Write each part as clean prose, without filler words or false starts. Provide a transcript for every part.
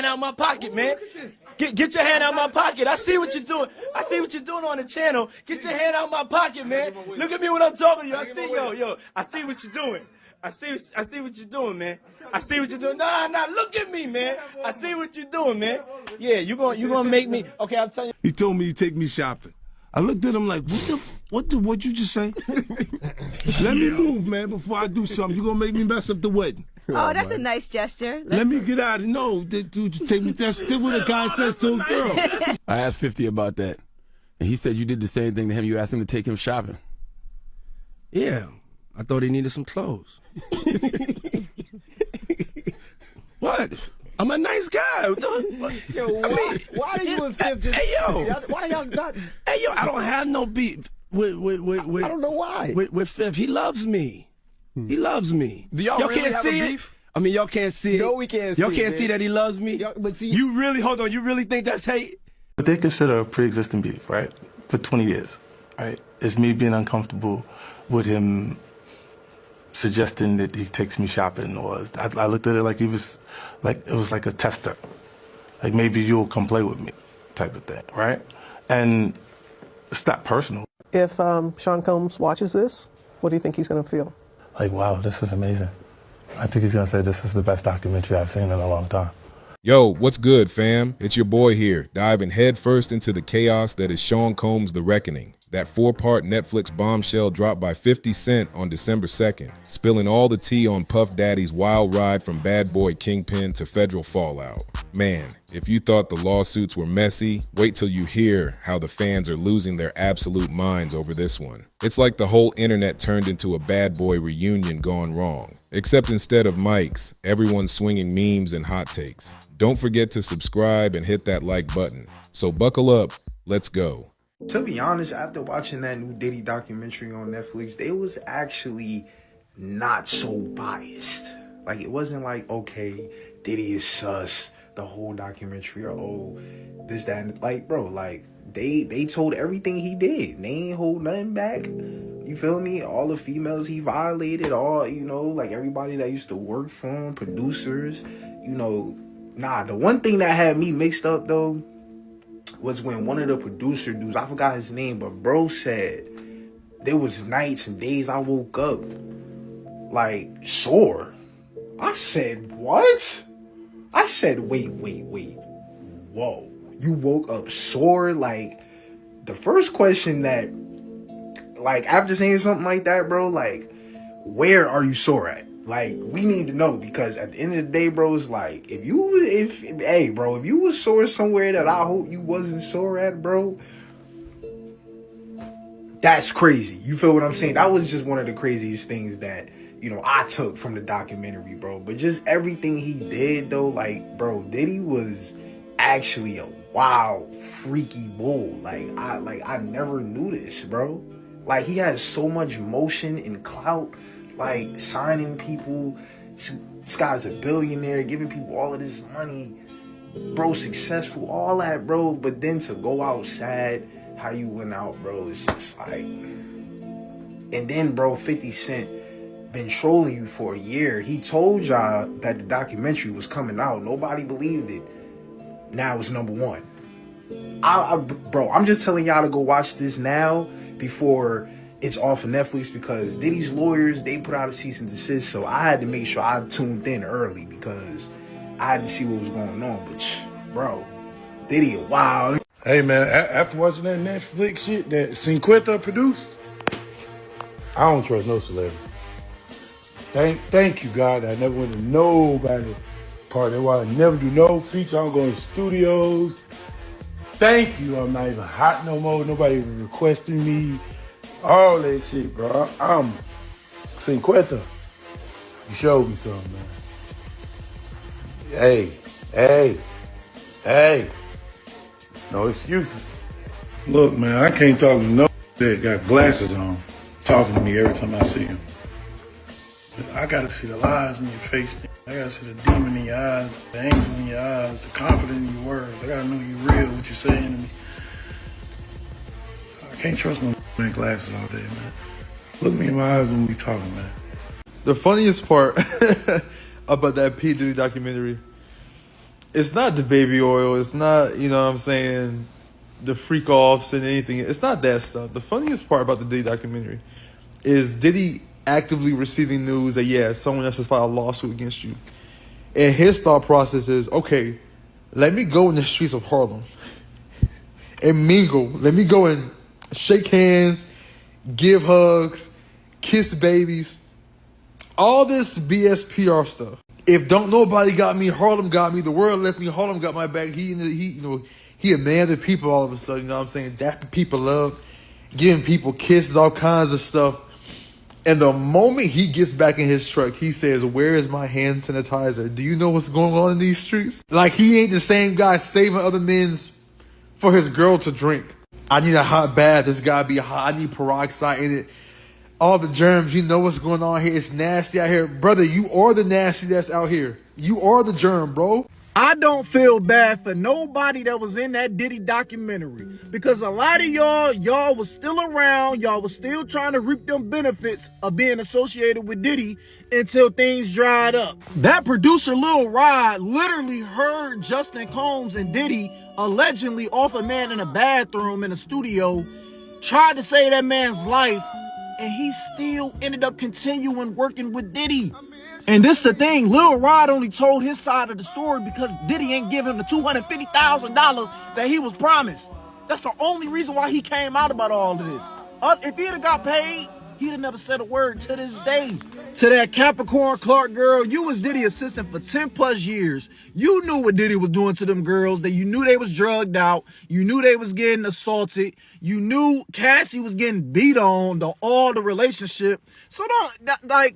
out my pocket, man. Get your hand out my pocket. I see what you're doing. I see what you're doing on the channel. Get your hand out my pocket, man. Look at me when I'm talking to you. I see, yo. I see what you're doing. I see what you're doing, man. I see what you're doing. Nah, look at me, man. I see what you're doing, man. Yeah, you gonna make me. Okay, I'm telling you. He told me he'd take me shopping. I looked at him like, what'd you just say? Let me move, man, before I do something. You gonna make me mess up the wedding. Oh, that's a nice gesture. Let me get out. No, dude, take me. That's what a guy says to a girl. I asked 50 about that, and he said you did the same thing to him. You asked him to take him shopping. Yeah, I thought he needed some clothes. What? I'm a nice guy. Yo, why are you and Fifth just... Hey, yo. Why y'all not... Hey, yo, I don't have no beef with I don't know why. With Fifth. He loves me. He loves me. Do y'all really can't have see a it? beef? I mean, y'all can't see it. No, we can't see it. Y'all can't see that he loves me? But see... You really, hold on, you really think that's hate? But they consider a pre-existing beef, right? For 20 years, right? It's me being uncomfortable with him suggesting that he takes me shopping, or I looked at it like it was like a tester, like maybe you'll come play with me, type of thing, right? And it's not personal. If Sean Combs watches this, what do you think he's going to feel? Like, wow, this is amazing. I think he's gonna say this is the best documentary I've seen in a long time. Yo, what's good, fam? It's your boy here, diving headfirst into the chaos that is Sean Combs' The Reckoning. That 4-part Netflix bombshell dropped by 50 Cent on December 2nd, spilling all the tea on Puff Daddy's wild ride from bad boy Kingpin to federal fallout. Man, if you thought the lawsuits were messy, wait till you hear how the fans are losing their absolute minds over this one. It's like the whole internet turned into a bad boy reunion gone wrong. Except instead of mics, everyone's swinging memes and hot takes. Don't forget to subscribe and hit that like button. So buckle up, let's go. To be honest, after watching that new Diddy documentary on Netflix, they was actually not so biased. Like, it wasn't like, okay, Diddy is sus, the whole documentary, or oh, this, that, and like, bro, like, they told everything he did. They ain't hold nothing back. You feel me? All the females he violated, all, you know, like everybody that used to work for him, producers, you know. Nah, the one thing that had me mixed up, though, was when one of the producer dudes, I forgot his name, but bro said there was nights and days I woke up like sore. I said, what? I said, wait. Whoa. You woke up sore? Like, the first question that, like, after saying something like that, bro, like, where are you sore at? Like, we need to know, because at the end of the day, bro, it's like, if you was sore somewhere that I hope you wasn't sore at, bro, that's crazy. You feel what I'm saying? That was just one of the craziest things that, you know, I took from the documentary, bro. But just everything he did, though, like, bro, Diddy was actually a wild, freaky bull. I never knew this, bro. Like, he has so much motion and clout. Like, signing people, this guy's a billionaire, giving people all of this money, bro, successful, all that, bro. But then to go out sad, how you went out, bro, it's just like... And then, bro, 50 Cent been trolling you for a year. He told y'all that the documentary was coming out. Nobody believed it. Now it's #1. Bro, I'm just telling y'all to go watch this now before it's off of Netflix, because Diddy's lawyers, they put out a cease and desist, so I had to make sure I tuned in early because I had to see what was going on. But, bro, Diddy a wild. Hey, man, after watching that Netflix shit that Cinquetta produced, I don't trust no celebrity. Thank you, God. I never went to nobody party. That's why I never do no feature. I don't go in studios. Thank you. I'm not even hot no more. Nobody even requesting me. All that shit, bro. I'm Cinquetta. You showed me something, man. Hey. No excuses. Look, man, I can't talk to no that got glasses on talking to me every time I see him. I gotta see the lies in your face. I gotta see the demon in your eyes, the angel in your eyes, the confidence in your words. I gotta know you real, what you're saying to me. I can't trust no man glasses all day, man. Look me in my eyes when we talking, man. The funniest part about that P. Diddy documentary it's not the baby oil. It's not, you know what I'm saying, the freak offs and anything. It's not that stuff. The funniest part about the Diddy documentary is Diddy actively receiving news that, yeah, someone else has filed a lawsuit against you. And his thought process is, okay, let me go in the streets of Harlem and mingle. Let me go and shake hands, give hugs, kiss babies. All this BS PR stuff. If don't nobody got me, Harlem got me. The world left me, Harlem got my back. He a man of the people all of a sudden. You know what I'm saying? That people love giving people kisses, all kinds of stuff. And the moment he gets back in his truck, he says, "Where is my hand sanitizer? Do you know what's going on in these streets?" Like he ain't the same guy saving other men's for his girl to drink. I need a hot bath. This gotta be hot. I need peroxide in it. All the germs, you know what's going on here. It's nasty out here. Brother, you are the nasty that's out here. You are the germ, bro. I don't feel bad for nobody that was in that Diddy documentary, because a lot of y'all was still around. Y'all was still trying to reap them benefits of being associated with Diddy until things dried up. That producer Lil Rod literally heard Justin Combs and Diddy allegedly off a man in a bathroom in a studio, tried to save that man's life, and he still ended up continuing working with Diddy. And this the thing, Lil Rod only told his side of the story because Diddy ain't give him the $250,000 that he was promised. That's the only reason why he came out about all of this. If he'd have got paid, he'd have never said a word to this day. To that Capricorn Clark girl, you was Diddy assistant for 10 plus years. You knew what Diddy was doing to them girls. That you knew they was drugged out. You knew they was getting assaulted. You knew Cassie was getting beat on, all the relationship. So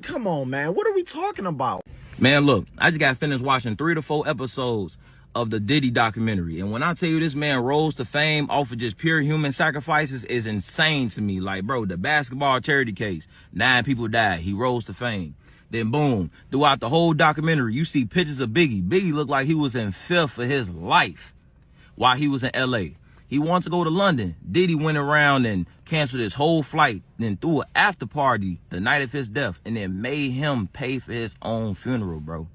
come on, man. What are we talking about? Man, look, I just got finished watching 3 to 4 episodes of the Diddy documentary. And when I tell you this man rose to fame off of just pure human sacrifices is insane to me. Like, bro, the basketball charity case, 9 people died. He rose to fame. Then boom, throughout the whole documentary, you see pictures of Biggie. Biggie looked like he was in fear for his life while he was in LA. He wanted to go to London. Diddy went around and canceled his whole flight, then threw an after party the night of his death, and then made him pay for his own funeral, bro.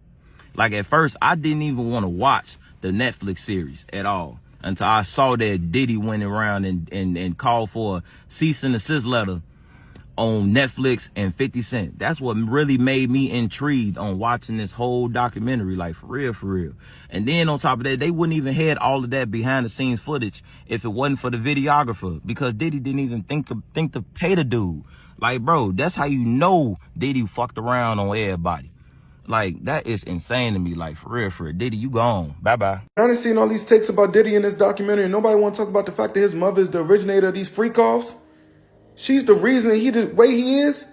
Like, at first, I didn't even want to watch the Netflix series at all until I saw that Diddy went around and called for a cease and desist letter on Netflix and 50 Cent. That's what really made me intrigued on watching this whole documentary, like, for real, for real. And then on top of that, they wouldn't even had all of that behind the scenes footage if it wasn't for the videographer, because Diddy didn't even think to pay the dude. Like, bro, that's how you know Diddy fucked around on everybody. Like, that is insane to me. Like, for real, Diddy, you gone. Bye-bye. I done seen all these takes about Diddy in this documentary, and nobody want to talk about the fact that his mother is the originator of these freak-offs. She's the reason he the way he is.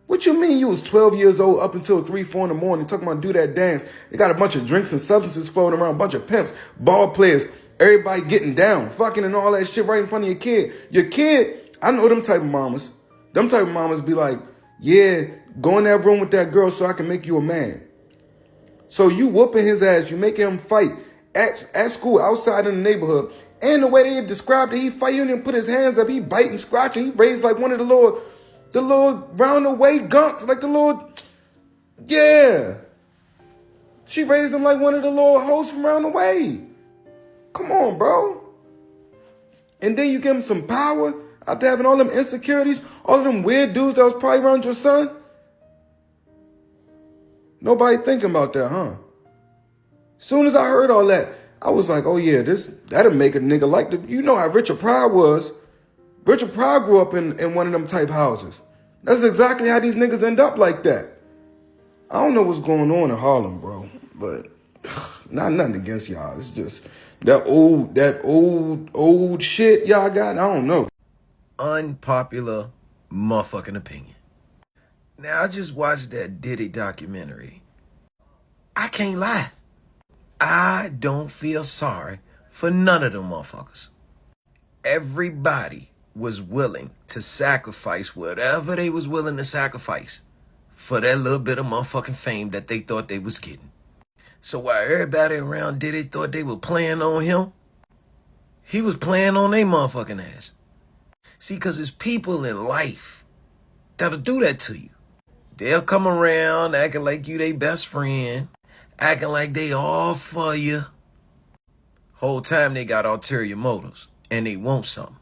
What you mean you was 12 years old up until 3, 4 in the morning talking about do that dance? They got a bunch of drinks and substances floating around, a bunch of pimps, ball players, everybody getting down, fucking and all that shit right in front of your kid. Your kid, I know them type of mamas. Them type of mamas be like, yeah, go in that room with that girl so I can make you a man. So you whooping his ass, you making him fight at school, outside in the neighborhood. And the way they described it, he fight, he didn't put his hands up, he bite and scratch, and he raised like one of the little round the way gunks, like the little, yeah. She raised him like one of the little hoes from around the way. Come on, bro. And then you give him some power after having all them insecurities, all of them weird dudes that was probably around your son. Nobody thinking about that, huh? Soon as I heard all that, I was like, oh yeah, that'll make a nigga like the, you know how Richard Pryor was. Richard Pryor grew up in one of them type houses. That's exactly how these niggas end up like that. I don't know what's going on in Harlem, bro, but not nothing against y'all. It's just that old shit y'all got. I don't know. Unpopular motherfucking opinion. Now, I just watched that Diddy documentary. I can't lie. I don't feel sorry for none of them motherfuckers. Everybody was willing to sacrifice whatever they was willing to sacrifice for that little bit of motherfucking fame that they thought they was getting. So while everybody around Diddy thought they were playing on him, he was playing on their motherfucking ass. See, because there's people in life that'll do that to you. They'll come around acting like you their best friend, acting like they all for you, Whole time they got ulterior motives, and they want something.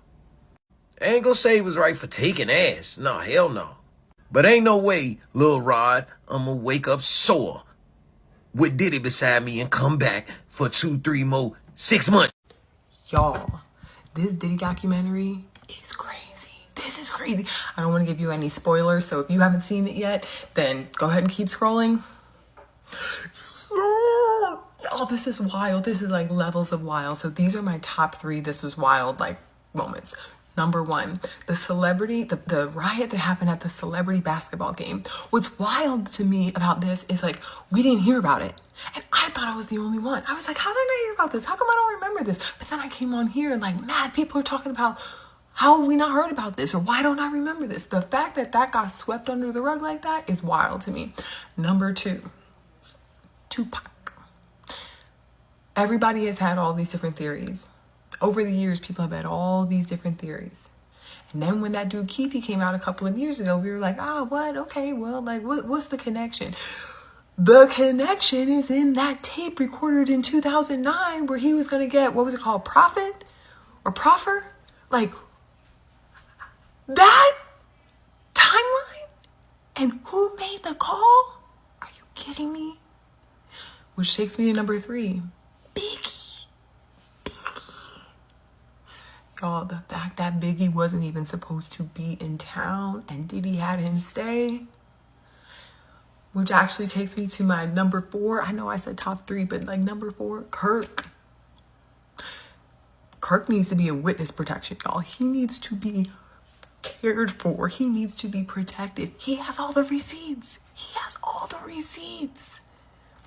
I ain't gonna say he was right for taking ass. No, hell no. But ain't no way, Lil Rod, I'ma wake up sore with Diddy beside me and come back for 2, 3 more, 6 months. Y'all, this Diddy documentary is crazy. This is crazy. I don't want to give you any spoilers, so if you haven't seen it yet, then go ahead and keep scrolling. Oh, this is wild. This is like levels of wild. So these are my top 3 this was wild like moments. Number 1, the celebrity, the riot that happened at the celebrity basketball game. What's wild to me about this is like, we didn't hear about it. And I thought I was the only one. I was like, how did I not hear about this? How come I don't remember this? But then I came on here and like, mad people are talking about, how have we not heard about this? Or why don't I remember this? The fact that that got swept under the rug like that is wild to me. Number 2, Tupac. Everybody has had all these different theories. Over the years, people have had all these different theories. And then when that dude Keefy came out a couple of years ago, we were like, what? Okay, well, like, what's the connection? The connection is in that tape recorded in 2009 where he was going to get, what was it called? Profit? Or proffer? Like, that timeline? And who made the call? Are you kidding me? Which takes me to number 3. Biggie. Y'all, the fact that Biggie wasn't even supposed to be in town and Diddy had him stay. Which actually takes me to my number 4. I know I said top 3, but like number 4, Kirk. Kirk needs to be in witness protection, y'all. He needs to be cared for. He needs to be protected. He has all the receipts.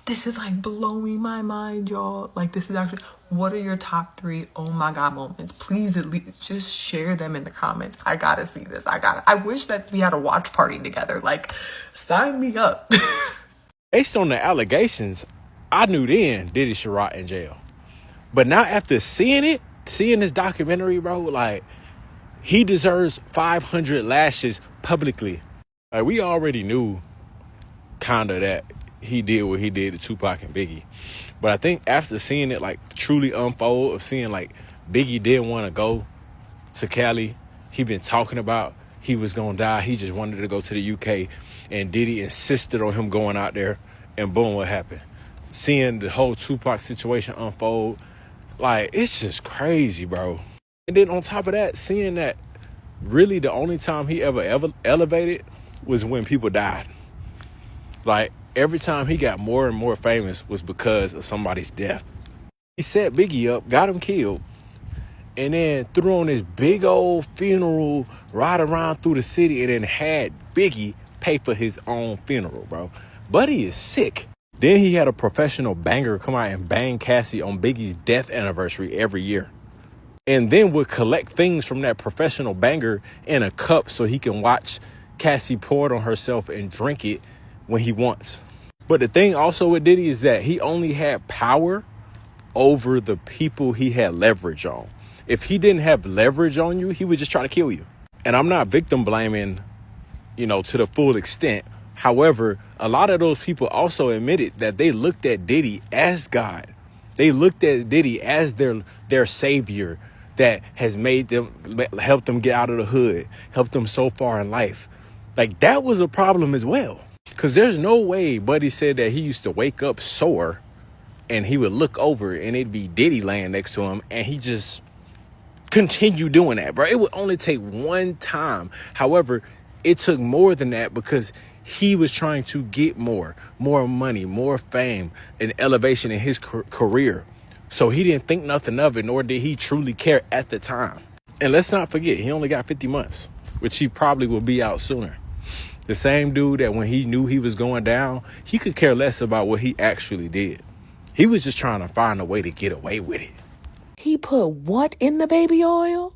This is like blowing my mind, y'all. Like, this is actually, what are your top 3 oh my God moments? Please at least just share them in the comments. I gotta see this. I wish that we had a watch party together. Like, sign me up. Based on the allegations, I knew then Diddy should rot in jail. But now after seeing this documentary, bro, like, he deserves 500 lashes publicly. Like, we already knew kind of that he did what he did to Tupac and Biggie. But I think after seeing it, like, truly unfold, of seeing, like, Biggie didn't want to go to Cali. He been talking about he was going to die. He just wanted to go to the UK. And Diddy insisted on him going out there. And boom, what happened? Seeing the whole Tupac situation unfold, like, it's just crazy, bro. And then on top of that, seeing that really the only time he ever elevated was when people died. Like, every time he got more and more famous was because of somebody's death. He set Biggie up, got him killed, and then threw on this big old funeral, ride around through the city, and then had Biggie pay for his own funeral, bro. Buddy is sick. Then he had a professional banger come out and bang Cassie on Biggie's death anniversary every year. And then would collect things from that professional banger in a cup so he can watch Cassie pour it on herself and drink it when he wants. But the thing also with Diddy is that he only had power over the people he had leverage on. If he didn't have leverage on you, he would just try to kill you. And I'm not victim blaming, to the full extent. However, a lot of those people also admitted that they looked at Diddy as God. They looked at Diddy as their savior that has made them, helped them get out of the hood, helped them so far in life. Like, that was a problem as well. Because there's no way Buddy said that he used to wake up sore and he would look over and it'd be Diddy laying next to him and he just continue doing that, bro. It would only take one time. However, it took more than that because he was trying to get more money, more fame, and elevation in his career. So he didn't think nothing of it, nor did he truly care at the time. And let's not forget, he only got 50 months, which he probably will be out sooner. The same dude that when he knew he was going down, he could care less about what he actually did. He was just trying to find a way to get away with it. He put what in the baby oil?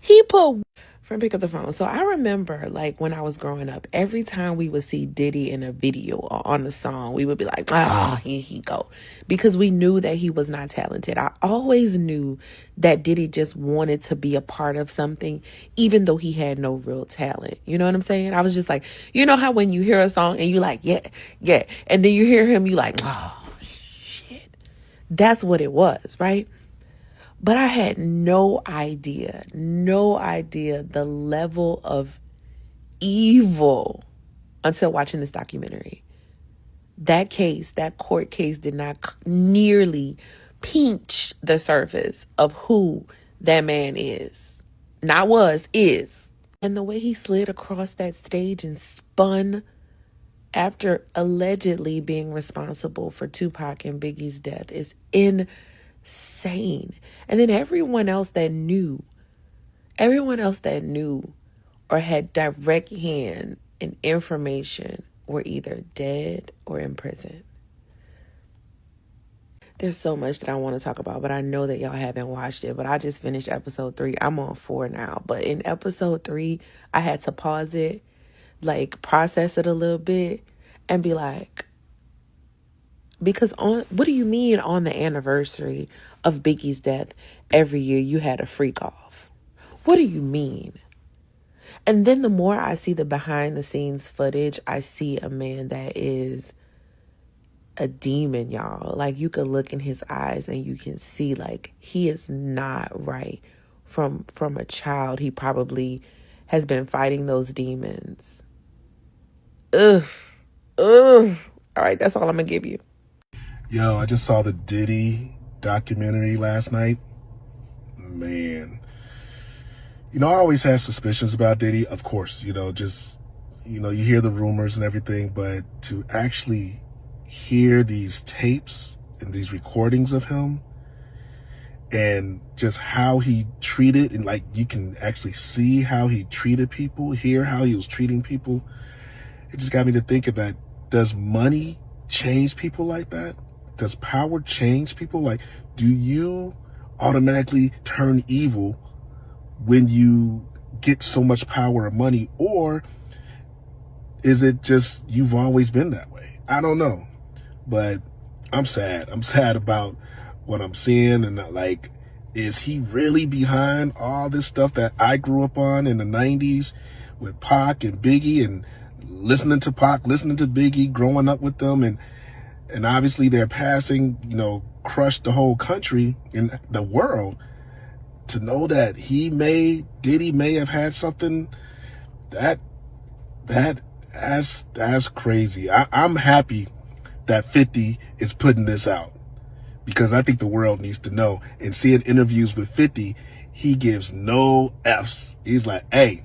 He put... Friend, pick up the phone. So I remember, like, when I was growing up, every time we would see Diddy in a video or on the song, we would be like, here he go. Because we knew that he was not talented. I always knew that Diddy just wanted to be a part of something, even though he had no real talent. You know what I'm saying? I was just like, you know how when you hear a song and you like, yeah. And then you hear him, you like, oh, shit. That's what it was, right? But I had no idea the level of evil until watching this documentary. That case, that court case did not nearly pinch the surface of who that man is. Not was, is. And the way he slid across that stage and spun after allegedly being responsible for Tupac and Biggie's death is insane. And then everyone else that knew or had direct hand in information were either dead or in prison. There's so much that I want to talk about, but I know that y'all haven't watched it. But I just finished episode 3. I'm on 4 now. But in episode 3, I had to pause it, like process it a little bit, and be like, because what do you mean on the anniversary of Biggie's death, every year you had a freak off? What do you mean? And then the more I see the behind the scenes footage, I see a man that is a demon, y'all. Like, you could look in his eyes and you can see, like, he is not right. From a child, he probably has been fighting those demons. Ugh. All right, that's all I'm gonna give you. Yo, I just saw the Diddy documentary last night. Man. You know, I always had suspicions about Diddy, of course, you hear the rumors and everything, but to actually hear these tapes and these recordings of him and just how he treated, and like you can actually see how he treated people, hear how he was treating people, it just got me to thinking that, does money change people like that? Does power change people? Like, do you automatically turn evil when you get so much power or money, or is it just you've always been that way? I don't know, but I'm sad. I'm sad about what I'm seeing, and like, is he really behind all this stuff that I grew up on in the 90s with Pac and Biggie, and listening to Pac, listening to Biggie, growing up with them, and obviously their passing, crushed the whole country and the world. To know that Diddy may have had something that's crazy. I'm happy that 50 is putting this out, because I think the world needs to know. And seeing interviews with 50, he gives no F's. He's like, hey,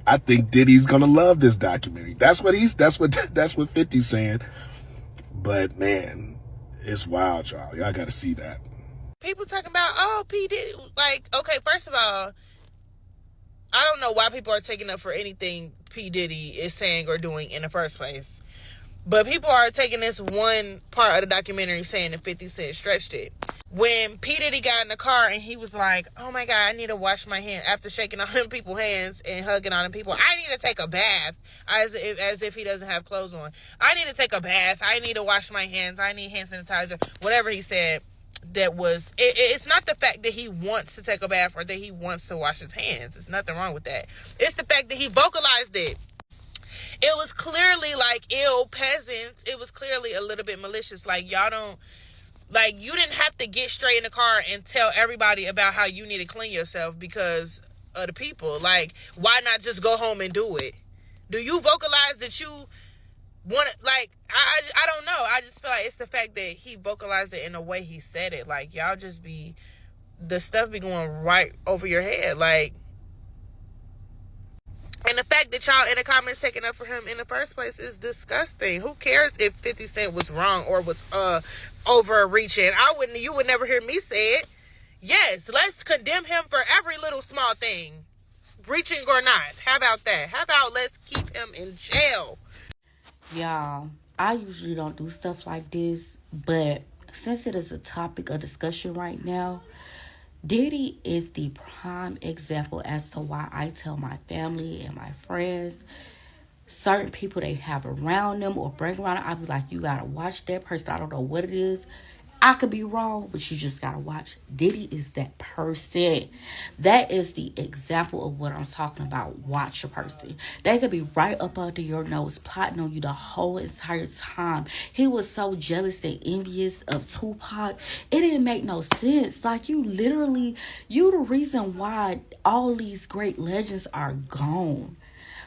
I think Diddy's gonna love this documentary. That's what 50's saying. But man, it's wild, y'all. Y'all gotta see that. People talking about, oh, P. Diddy. Like, okay, first of all, I don't know why people are taking up for anything P. Diddy is saying or doing in the first place. But people are taking this one part of the documentary saying that 50 Cent stretched it. When P. Diddy got in the car and he was like, oh my God, I need to wash my hands, after shaking all them people's hands and hugging all them people, I need to take a bath, as if he doesn't have clothes on. I need to take a bath. I need to wash my hands. I need hand sanitizer. Whatever he said. It's not the fact that he wants to take a bath or that he wants to wash his hands. There's nothing wrong with that. It's the fact that he vocalized it. It was clearly like ill peasants. It was clearly a little bit malicious. Like, y'all don't, like, you didn't have to get straight in the car and tell everybody about how you need to clean yourself because of the people. Like, why not just go home and do it? Do you vocalize that you want it? Like, I don't know. I just feel like it's the fact that he vocalized it in the way he said it. Like, y'all just the stuff be going right over your head. Like, and the fact that y'all in the comments taking up for him in the first place is disgusting. Who cares if 50 Cent was wrong or was overreaching? You would never hear me say it. Yes, let's condemn him for every little small thing, reaching or not. How about that? How about let's keep him in jail? Y'all, I usually don't do stuff like this, but since it is a topic of discussion right now, Diddy is the prime example as to why I tell my family and my friends, certain people they have around them or bring around them, I be like, you gotta watch that person. I don't know what it is. I could be wrong, but you just gotta watch. Diddy is that person. That is the example of what I'm talking about. Watch a person. They could be right up under your nose, plotting on you the whole entire time. He was so jealous and envious of Tupac. It didn't make no sense. Like, you literally, you the reason why all these great legends are gone.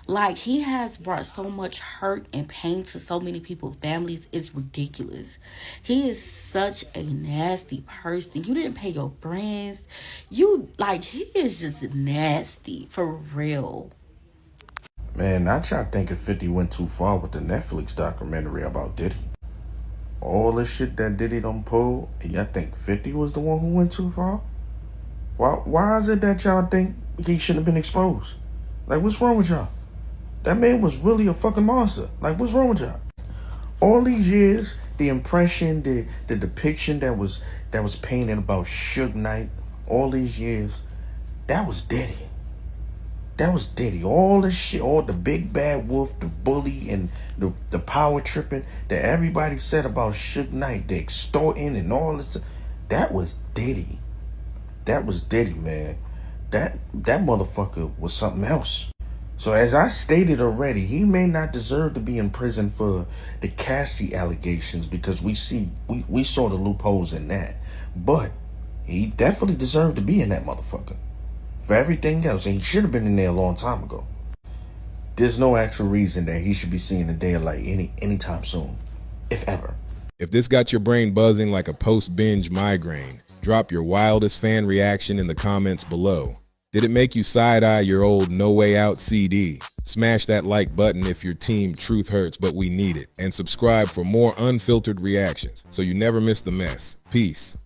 Like, he has brought so much hurt and pain to so many people's families. It's ridiculous. He is such a nasty person. You didn't pay your friends. He is just nasty, for real. Man, not y'all thinking 50 went too far with the Netflix documentary about Diddy. All the shit that Diddy done pulled, and y'all think 50 was the one who went too far? Why is it that y'all think he shouldn't have been exposed? Like, what's wrong with y'all? That man was really a fucking monster. Like, what's wrong with y'all? All these years, the impression, the depiction that was painted about Suge Knight, all these years, that was Diddy. That was Diddy. All the shit, all the big bad wolf, the bully, and the power tripping that everybody said about Suge Knight, the extorting and all this, that was Diddy. That was Diddy, man. That motherfucker was something else. So as I stated already, he may not deserve to be in prison for the Cassie allegations because we saw the loopholes in that. But he definitely deserved to be in that motherfucker for everything else. And he should have been in there a long time ago. There's no actual reason that he should be seeing the daylight anytime soon, if ever. If this got your brain buzzing like a post-binge migraine, drop your wildest fan reaction in the comments below. Did it make you side-eye your old No Way Out CD? Smash that like button if your team Truth Hurts But We Need It. And subscribe for more unfiltered reactions so you never miss the mess. Peace.